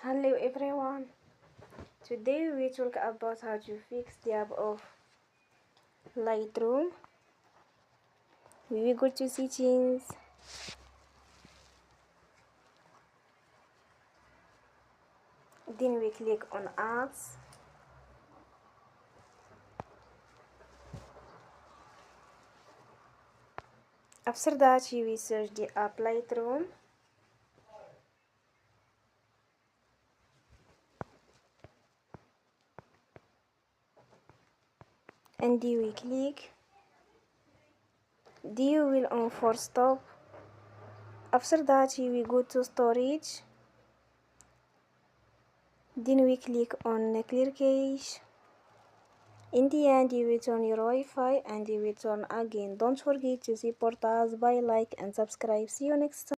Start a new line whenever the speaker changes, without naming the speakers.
Hello everyone. Today we talk about how to fix the app of Lightroom. We will go to settings. Then we click on apps. After that we will search the app Lightroom. And then we click. Then you will on for stop. After that we will go to storage. Then we click on clear cache. In the end, you will turn your Wi-Fi and you will turn again. Don't forget to support us by like and subscribe. See you next time.